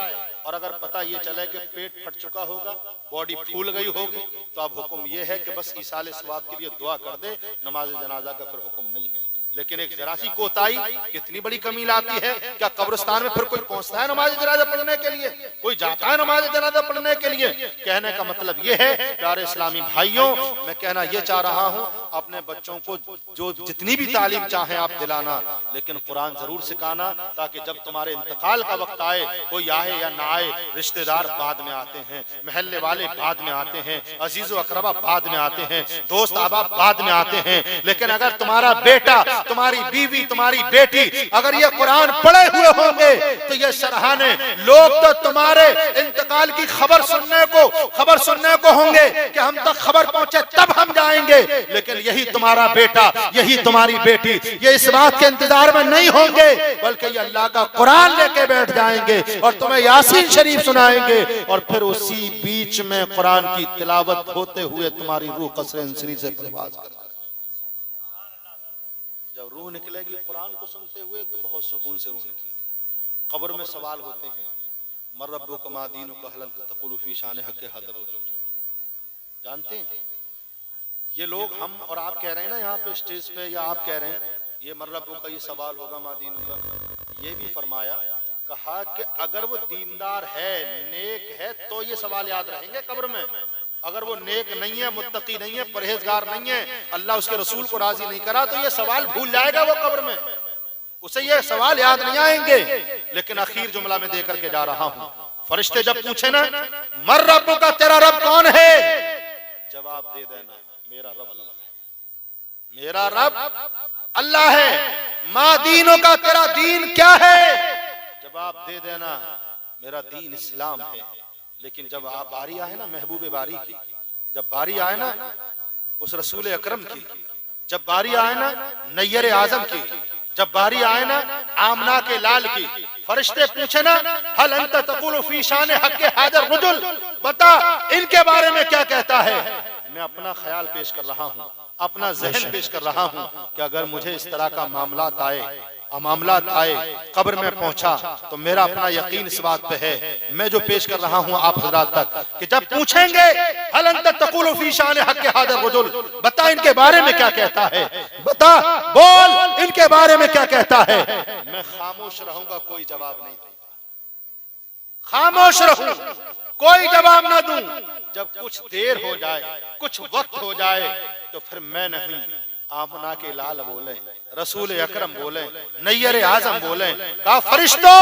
Speaker 1: और अगर पता ये चले कि पेट फट चुका होगा, बॉडी फूल गई होगी, तो अब हुक्म यह है कि बस ईसाले सवाब के लिए दुआ कर दे, नमाज जनाजा का फिर हुक्म नहीं है। लेकिन एक जरा सी कोताही कितनी बड़ी कमी लाती है। क्या कब्रिस्तान में फिर कोई पहुंचता है नमाज जनाजा पढ़ने के लिए? कोई जाता है नमाज जनाजा पढ़ने के लिए? कहने का मतलब यह है प्यारे इस्लामी भाइयों, मैं कहना यह चाह रहा हूं, अपने बच्चों को जो जितनी भी तालीम चाहे आप दिलाना, लेकिन कुरान जरूर सिखाना, ताकि जब तुम्हारे इंतकाल का वक्त आए, कोई आए या ना आए, रिश्तेदार बाद में आते हैं, महल्ले वाले बाद में आते हैं, अजीजो अकरबा बाद में आते हैं, दोस्त अहबाब बाद में आते हैं, लेकिन अगर तुम्हारा बेटा, तुम्हारी बीवी, तुम्हारी बेटी अगर ये कुरान पढ़े हुए होंगे तो ये सराहने लोग तो तुम्हारे इंतकाल की खबर सुनने को होंगे कि हम तक खबर पहुंचे तब हम जाएंगे। लेकिन यही तुम्हारा बेटा, यही तुम्हारी बेटी ये इस बात के इंतजार में नहीं होंगे, बल्कि ये अल्लाह का कुरान लेके बैठ जाएंगे और तुम्हें यासीन शरीफ सुनाएंगे, और फिर उसी बीच में कुरान की तिलावत होते हुए तुम्हारी रूह कसरे से परवाज कर। जब रूह निकलेगी कुरान को सुनते हुए तो बहुत सुकून से रूह निकलेगी। कब्र में सवाल होते हैं, मर रब्बुका मा दीनुका हल अंता तक़ूलु फी शान हक़ हाज़ा रजुल। जानते हैं ये लोग, हम और आप कह रहे हैं ना यहाँ पे स्टेज पे, या आप कह रहे हैं ये मर रब्बुका, ये सवाल होगा मा दीनुका। ये भी फरमाया, कहा कि अगर वो दीनदार है, नेक है, तो ये सवाल याद रहेंगे कब्र में। अगर वो नेक नहीं है, मुत्तकी नहीं है, परहेजगार नहीं है, अल्लाह उसके रसूल को राजी नहीं करा, तो ये सवाल भूल जाएगा वो कब्र में, उसे ये सवाल याद नहीं आएंगे। लेकिन आखिर जुमला में देकर के जा रहा हूं, फरिश्ते जब पूछे ना मर रब्बुका, तेरा रब कौन है, जवाब दे देना मेरा रब अल्लाह है, मेरा रब अल्लाह है। मा दीनों का, तेरा दीन क्या है, जवाब दे देना मेरा दीन इस्लाम है। लेकिन जब आप बारी आए ना महबूबे बारी की, जब बारी आए ना उस रसूल अकरम की, जब बारी आए ना नैयर आजम की, जब बारी आए ना आमना के लाल की, फरिश्ते पूछे ना हल अंता तक़ूलु फी शान हक़ हाज़ा रजुल, बता इनके बारे में क्या कहता है। मैं अपना ख्याल पेश कर रहा हूँ, अपना जहन पेश कर रहा हूँ कि अगर मुझे इस तरह का मामलात आए, कब्र में पहुंचा, तो मेरा अपना यकीन इस बात पे है, मैं जो पेश कर रहा हूं आप हजरात तक, कि जब पूछेंगे हल अंता तक़ूलु फी शान हक़ हाज़ा रजुल, बता इनके बारे में क्या कहता है, बता बोल इनके बारे में क्या कहता है। मैं खामोश रहूंगा, कोई जवाब नहीं दूंगा, खामोश रहूं, कोई जवाब ना दूं। जब कुछ देर हो जाए, कुछ वक्त हो जाए, तो फिर मैं नहीं, आमना के लाल बोले, रसूल अकरम बोले, नैयर आजम बोले, कहा फरिश्तों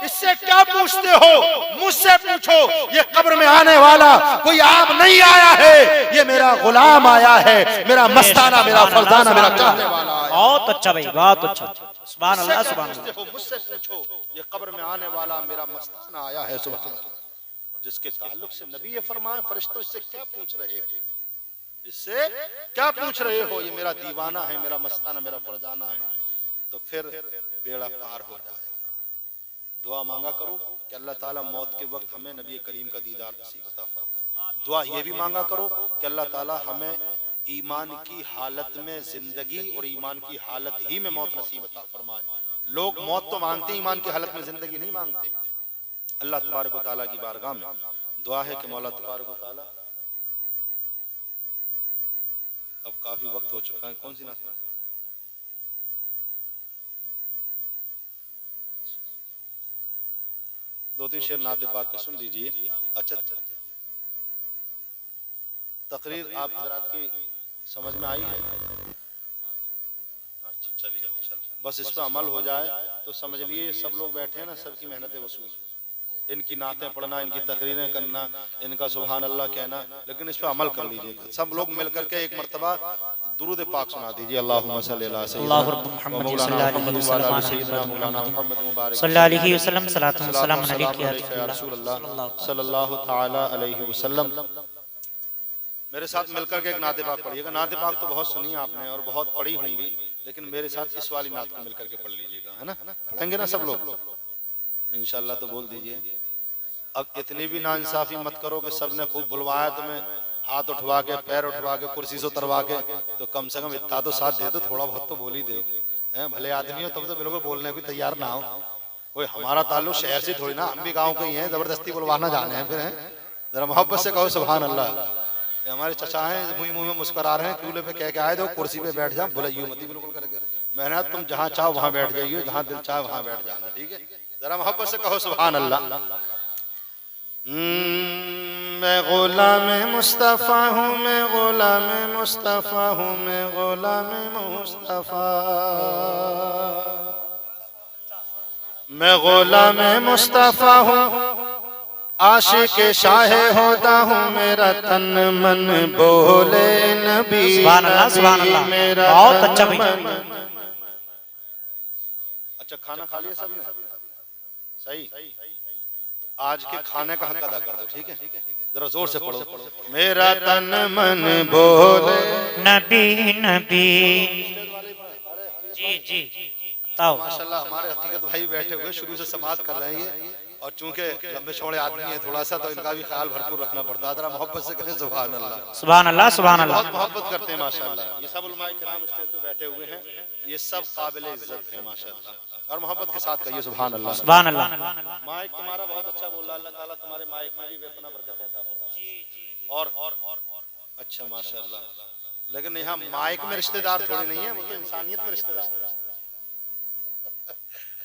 Speaker 1: इससे क्या पूछते हो, मुझसे पूछो। ये कब्र में आने वाला कोई आम नहीं आया है, ये मेरा गुलाम आया है, मेरा मस्ताना, मेरा फरजाना, मेरा चाहने वाला है।
Speaker 2: बहुत अच्छा भाई, बहुत अच्छा, सुभान अल्लाह, सुभान अल्लाह।
Speaker 1: मुझसे पूछो, ये कब्र में आने वाला मेरा मस्ताना आया है, सुभान अल्लाह। जिसके ताल्लुक से नबी ये फरमाए, फरिश्तों इससे क्या पूछ रहे हो, इससे क्या पूछ रहे हो, ये मेरा दीवाना है, मेरा मस्ताना, मेरा फरजाना है, तो फिर बेड़ा पार हो जाएगा। दुआ मांगा करो कि अल्लाह ताला मौत के वक्त हमें नबी करीम का दीदार नसीब अता फरमाए। दुआ ये भी मांगा करो कि अल्लाह ताला हमें ईमान की हालत में जिंदगी और ईमान की हालत ही में मौत नसीब अता फरमाए। लोग मौत तो मांगते, ईमान की हालत में जिंदगी नहीं मांगते। अल्लाह तबारक व तआला की बारगाह में दुआ है कि मौला तबारक व तआला, अब काफी वक्त हो चुका है, कौन सी नात? दो तीन शेर नाते पाक के सुन लीजिए। अच्छा, तकरीर आप हजरात की समझ में आई है? अच्छा चलिए माशाल्लाह, बस इस पर अमल हो जाए तो समझ लिए सब लोग बैठे हैं ना, सबकी मेहनतें वसूल। इनकी नातें पढ़ना, इनकी तकरीरें करना, इनका सुभान अल्लाह कहना, लेकिन इस पर अमल कर लीजिएगा। सब लोग मिलकर के एक मरतबा दुरूद पाक सुना दीजिए। अल्लाहुम्मा सल्ली अला सय्यिदिना मुहम्मद
Speaker 2: सल्लल्लाहु अलैहि वसल्लम सलातु व सलाम अलैहि
Speaker 1: या रसूलल्लाह सल्लल्लाहु तआला अलैहि वसल्लम। मेरे साथ मिलकर के एक नाते पाक पढ़िएगा। नाते पाक तो बहुत सुनी आपने और बहुत पढ़ी होंगी, लेकिन मेरे साथ इस वाली नात को मिलकर के पढ़ लीजिएगा, है ना? पढ़ेंगे ना सब लोग इंशाल्लाह? तो बोल दीजिए। अब इतनी भी नाइंसाफी मत करो कि सबने खूब बुलवाया तुम्हें, हाथ उठवा के, पैर उठवा के, कुर्सी से उतरवा के, तो कम से कम इतना तो साथ दे दो, थोड़ा बहुत तो बोल ही दो। हैं भले आदमी हो तब तो बिल्कुल बोलने को तैयार ना हो। कोई हमारा ताल्लुक शहर से थोड़ी ना, हम भी गाँव के ही हैं, जबरदस्ती बुलवाना जाने हैं फिर हैं। जरा मोहब्बत से कहो सुभान अल्लाह। हमारे चचा हैं, मुंह मुंह में मुस्कुरा रहे हैं, कूले पे कह के आए, दो कुर्सी पे बैठ जाओ, बुलाइयो मत बिल्कुल करके। मैंने तुम जहाँ चाहो वहां बैठ जाइए, जहाँ दिल चाहे वहां बैठ जाना, ठीक है? जरा मोहब्बत से कहो सुभान अल्लाह। मैं गुलाम मुस्तफ़ा हूँ, मैं गुलाम मुस्तफ़ा हूँ, मैं गुलाम मुस्तफ़ा, मैं गुलाम मुस्तफ़ा हूँ, आशिक शाह होता हूँ, मेरा तन मन बोले नबी।
Speaker 2: सुभान अल्लाह, सुभान अल्लाह, बहुत अच्छा भाई।
Speaker 1: अच्छा, खाना खा लिया सबने? सही। आज के खाने का हक अदा कर दो, ठीक है? जरा जोर से पढ़ो। मेरा तन मन बोले
Speaker 2: नबी नबी। जी जी बताओ।
Speaker 1: माशाल्लाह हमारे हकीकत भाई बैठे हुए शुरू से समाअत कर रहे हैं, और चूंकि लंबे चौड़े आदमी है थोड़ा सा, तो इनका भी ख्याल भरपूर रखना पड़ता है। जरा मोहब्बत से कहें सुभान अल्लाह।
Speaker 2: सुभान अल्लाह, सुभान अल्लाह।
Speaker 1: बहुत मोहब्बत करते हैं माशाल्लाह। ये सब उलमाए किराम स्टेज पे बैठे हुए हैं, ये सब काबिल इज्जत है माशाल्लाह। और मोहब्बत के साथ कहिए सुभान अल्लाह,
Speaker 2: सुभान अल्लाह।
Speaker 1: माइक तुम्हारा बहुत अच्छा बोल रहा है, अल्लाह ताला तुम्हारे माइक में भी बेपनाह बरकत अता फरमाए। और अच्छा माशाल्लाह। लेकिन यहाँ माइक में रिश्तेदार थोड़ी नहीं है, वो तो इंसानियत में रिश्तेदार है।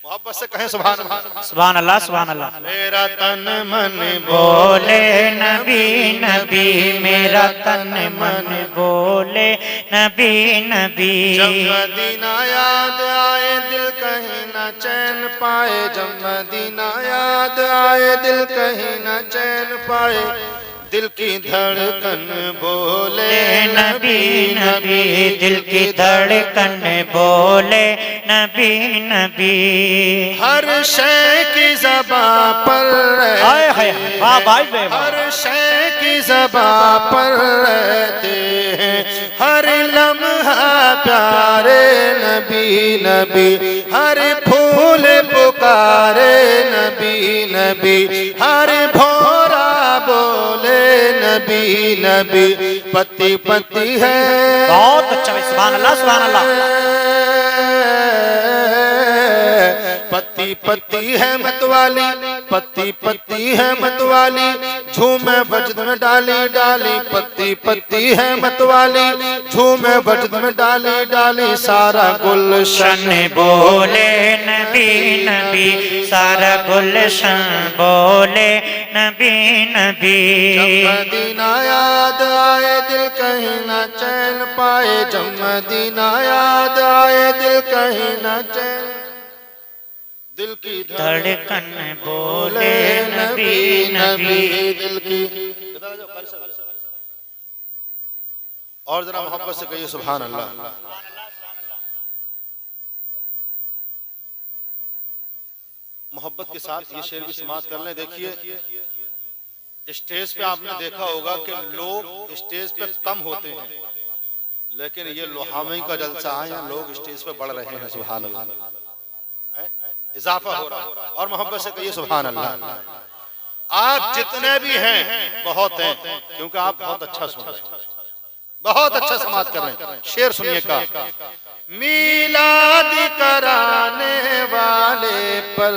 Speaker 1: मोहब्बत से कहें सुभान अल्लाह,
Speaker 2: सुभान अल्लाह, सुभान अल्लाह।
Speaker 1: मेरा तन मन
Speaker 2: बोले नबी नबी, मेरा तन मन बोले नबी नबी।
Speaker 1: जब मदीना याद आए दिल कहीं न चैन पाए, जब मदीना याद आए दिल कहीं न चैन पाए, दिल की धड़कन बोले
Speaker 2: नबी नबी, दिल की धड़कन बोले नबी नबी।
Speaker 1: हर शय की ज़बां पर रहते, हर शय की ज़बां पर रहते हैं, हर लम्हा प्यारे नबी नबी, हर फूल पुकारे नबी नबी, हर भौरा बोले नबी नबी, पति पति है।
Speaker 2: बहुत अच्छा भाई, सुभान अल्लाह, सुभान अल्लाह।
Speaker 1: पति पति है मतवाली, पति पति है मतवाली, झूमे वजद में डाली डाली, पति पति है मतवाली, झूमे वजद में डाली डाली, सारा गुलशन
Speaker 2: बोले नबी नबी, सारा गुलशन बोले नबी नबी।
Speaker 1: जब मदीना याद आए दिल कहीं न चैन पाए, जब मदीना याद आए दिल कहीं न चैन, दिल की
Speaker 2: धड़कन बोले नबी नबी,
Speaker 1: दिल की। और जरा मोहब्बत से कहिए सुभान अल्लाह। मोहब्बत के साथ ये शेर भी समाप्त कर लें। देखिए स्टेज पे आपने देखा होगा कि लोग स्टेज पे कम होते हैं, लेकिन ये लोहामी का जलसा है, लोग स्टेज पे बढ़ रहे हैं सुभान अल्लाह। इजाफा हो रहा है। और मोहब्बत से कहिए सुभान अल्लाह। आप जितने भी हैं बहुत हैं, क्योंकि आप बहुत अच्छा सुन रहे हैं, बहुत अच्छा समाज कर रहे हैं। शेर सुनिए का, मीलाद कराने वाले पर,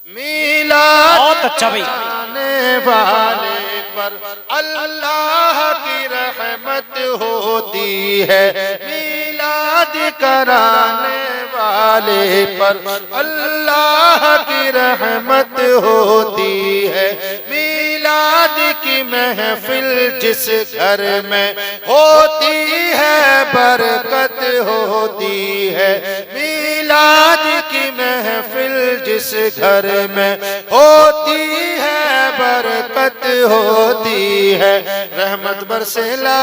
Speaker 1: मीलाद
Speaker 2: बहुत अच्छा भाई,
Speaker 1: कराने वाले पर अल्लाह की रहमत होती है। मीलाद कराने वाले पर अल्लाह की रहमत होती है। मीलाद की महफिल जिस घर में होती है बरकत होती है। मीलाद की महफिल जिस घर में होती है बरकत होती है। रहमत बरसेला,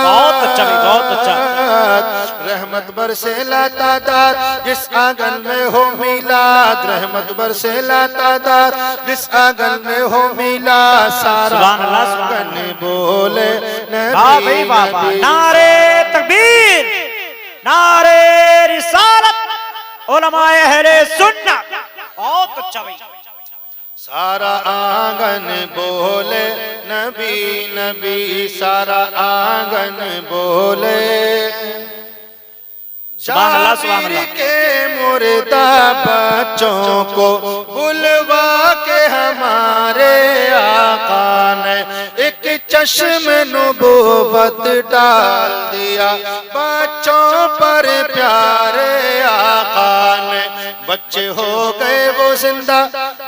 Speaker 2: बहुत अच्छा भाई, बहुत अच्छा।
Speaker 1: रहमत बरसेला तादाद जिस आंगन में हो मिलाद। रहमत बरसेला तादाद जिस आंगन में हो मिलाद। सारा आंगन बोले नबी नबी।
Speaker 2: नारे तकबीर, नारे रिसालत, उलमाए अहले सुन्नत। बहुत अच्छा भाई।
Speaker 1: सारा आंगन बोले नबी नबी, सारा आंगन बोले।
Speaker 2: सुभान अल्लाह, सुभान
Speaker 1: जाबिर
Speaker 2: अल्लाह।
Speaker 1: के मुर्दा बच्चों को बुलवा के हमारे आका ने एक चश्म नबूवत डाल दिया बच्चों पर प्यारे आका ने। बच्चे हो गए वो जिंदा,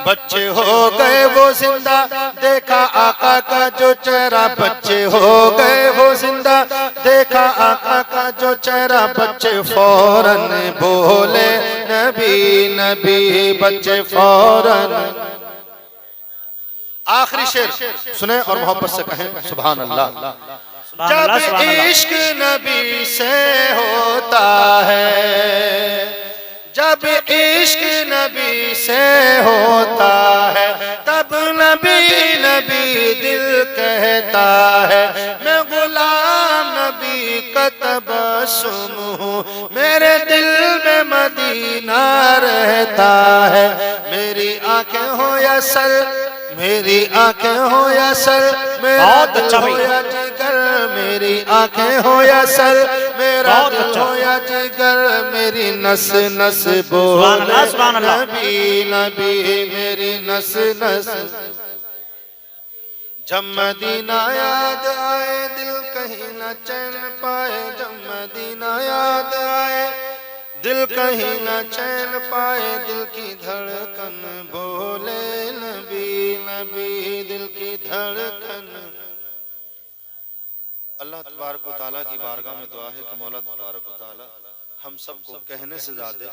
Speaker 1: बच्चे हो गए वो जिंदा, देखा आका का जो चेहरा। बच्चे हो गए वो जिंदा, देखा आका का जो चेहरा। बच्चे फौरन बोले नबी नबी, बच्चे फौरन। आखिरी शेर सुने और मोहब्बत से कहें सुभान अल्लाह। जब इश्क नबी से होता है, जब इश्क नबी से होता है, तब नबी नबी दिल कहता है। मैं गुलाम नबी का तबस्सुम हूँ, मेरे दिल में मदीना रहता है। मेरी आंखें हो या सर, मेरी आंखें हो या सर, मेरा दिल हो या जिगर। मेरी आंखें हो या सर, मेरा दिल हो या जिगर। मेरी नस नस बोले नबी नबी, मेरी नस नस। जब मदीना याद आए दिल कहीं न चैन पाए। जब मदीना याद आए दिल कहीं न चैन पाए। दिल की धड़कन बोले नबी नबी, दिल की धड़कन। अल्लाह तबारक व तआला की बारगाह में दुआ है कि मौला तबारक व तआला हम सबको कहने से ज्यादा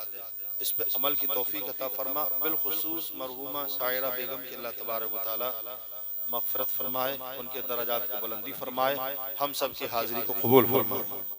Speaker 1: इस पे अमल की तौफीक अता फरमा। बिलखुसूस मरहूमा शायरा बेगम की अल्लाह तबारक व तआला मग़फ़िरत फरमाए, उनके दर्जात को बुलंदी फरमाए, हम सब की हाजिरी को कबूल फरमाए।